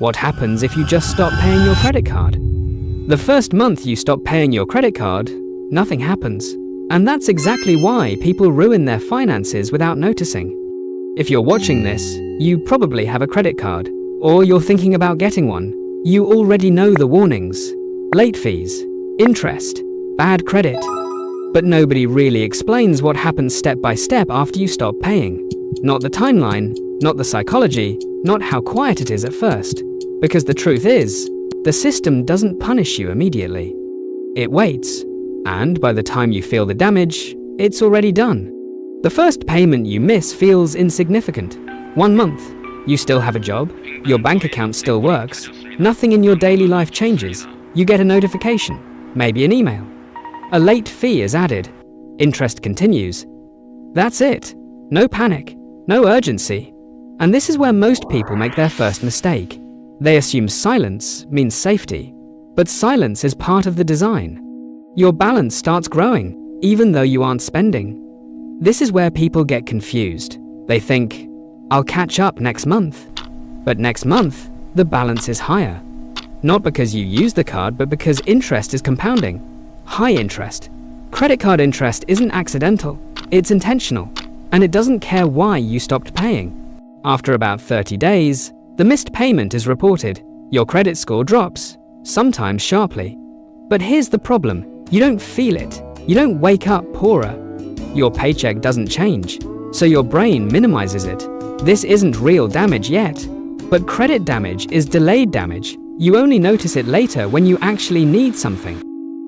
What happens if you just stop paying your credit card? The first month you stop paying your credit card, nothing happens. And that's exactly why people ruin their finances without noticing. If you're watching this, you probably have a credit card, or you're thinking about getting one. You already know the warnings: late fees, interest, bad credit. But nobody really explains what happens step by step after you stop paying. Not the timeline, not the psychology, not how quiet it is at first. Because the truth is, the system doesn't punish you immediately. It waits, and by the time you feel the damage, it's already done. The first payment you miss feels insignificant. 1 month, you still have a job, your bank account still works, nothing in your daily life changes. You get a notification, maybe an email. A late fee is added. Interest continues. That's it. No panic, no urgency. And this is where most people make their first mistake. They assume silence means safety, but silence is part of the design. Your balance starts growing, even though you aren't spending. This is where people get confused. They think, I'll catch up next month. But next month, the balance is higher. Not because you use the card, but because interest is compounding. High interest. Credit card interest isn't accidental, it's intentional, and it doesn't care why you stopped paying. After about 30 days, the missed payment is reported. Your credit score drops, sometimes sharply. But here's the problem. You don't feel it. You don't wake up poorer. Your paycheck doesn't change, so your brain minimizes it. This isn't real damage yet. But credit damage is delayed damage. You only notice it later when you actually need something.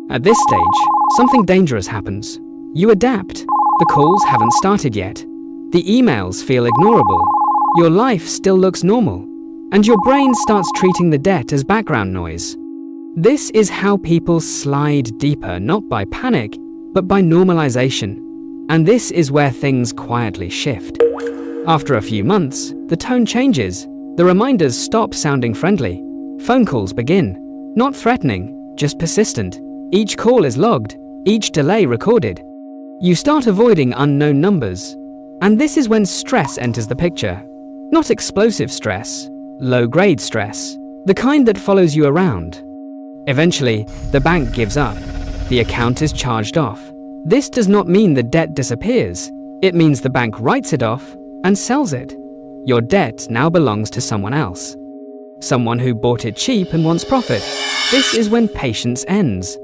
At this stage, something dangerous happens. You adapt. The calls haven't started yet. The emails feel ignorable. Your life still looks normal. And your brain starts treating the debt as background noise. This is how people slide deeper, not by panic, but by normalization. And this is where things quietly shift. After a few months, the tone changes. The reminders stop sounding friendly. Phone calls begin. Not threatening, just persistent. Each call is logged, each delay recorded. You start avoiding unknown numbers. And this is when stress enters the picture. Not explosive stress, low-grade stress, the kind that follows you around. Eventually, the bank gives up. The account is charged off. This does not mean the debt disappears. It means the bank writes it off and sells it. Your debt now belongs to someone else. Someone who bought it cheap and wants profit. This is when patience ends.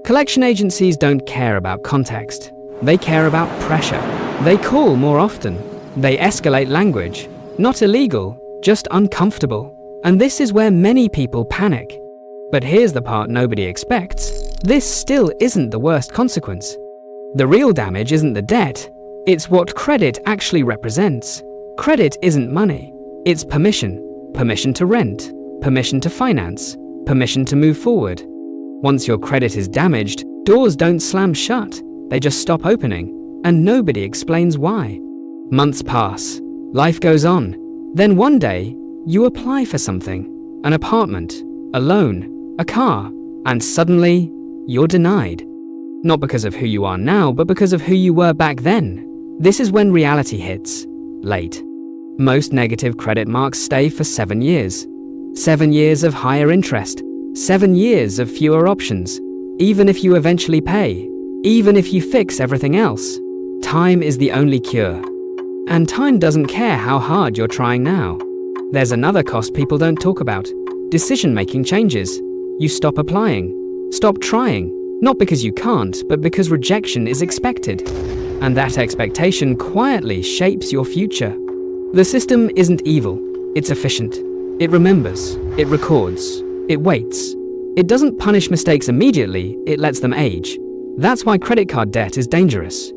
Collection agencies don't care about context. They care about pressure. They call more often. They escalate language. Not illegal, just uncomfortable. And this is where many people panic. But here's the part nobody expects. This still isn't the worst consequence. The real damage isn't the debt. It's what credit actually represents. Credit isn't money. It's permission. Permission to rent. Permission to finance. Permission to move forward. Once your credit is damaged, doors don't slam shut. They just stop opening. And nobody explains why. Months pass. Life goes on. Then one day, you apply for something. An apartment, a loan, a car, and suddenly, you're denied. Not because of who you are now, but because of who you were back then. This is when reality hits. Late. Most negative credit marks stay for 7 years. 7 years of higher interest. 7 years of fewer options. Even if you eventually pay. Even if you fix everything else. Time is the only cure. And time doesn't care how hard you're trying now. There's another cost people don't talk about. Decision-making changes. You stop applying. Stop trying. Not because you can't, but because rejection is expected. And that expectation quietly shapes your future. The system isn't evil. It's efficient. It remembers. It records. It waits. It doesn't punish mistakes immediately, it lets them age. That's why credit card debt is dangerous.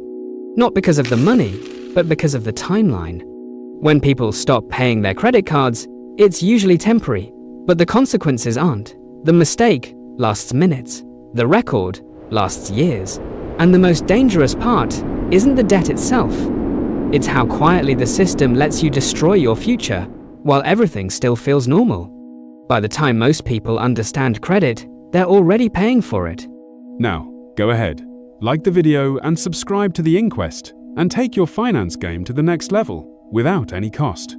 Not because of the money, but because of the timeline. When people stop paying their credit cards, it's usually temporary, but the consequences aren't. The mistake lasts minutes. The record lasts years. And the most dangerous part isn't the debt itself. It's how quietly the system lets you destroy your future while everything still feels normal. By the time most people understand credit, they're already paying for it. Now, go ahead, like the video and subscribe to the Inquest and take your finance game to the next level without any cost.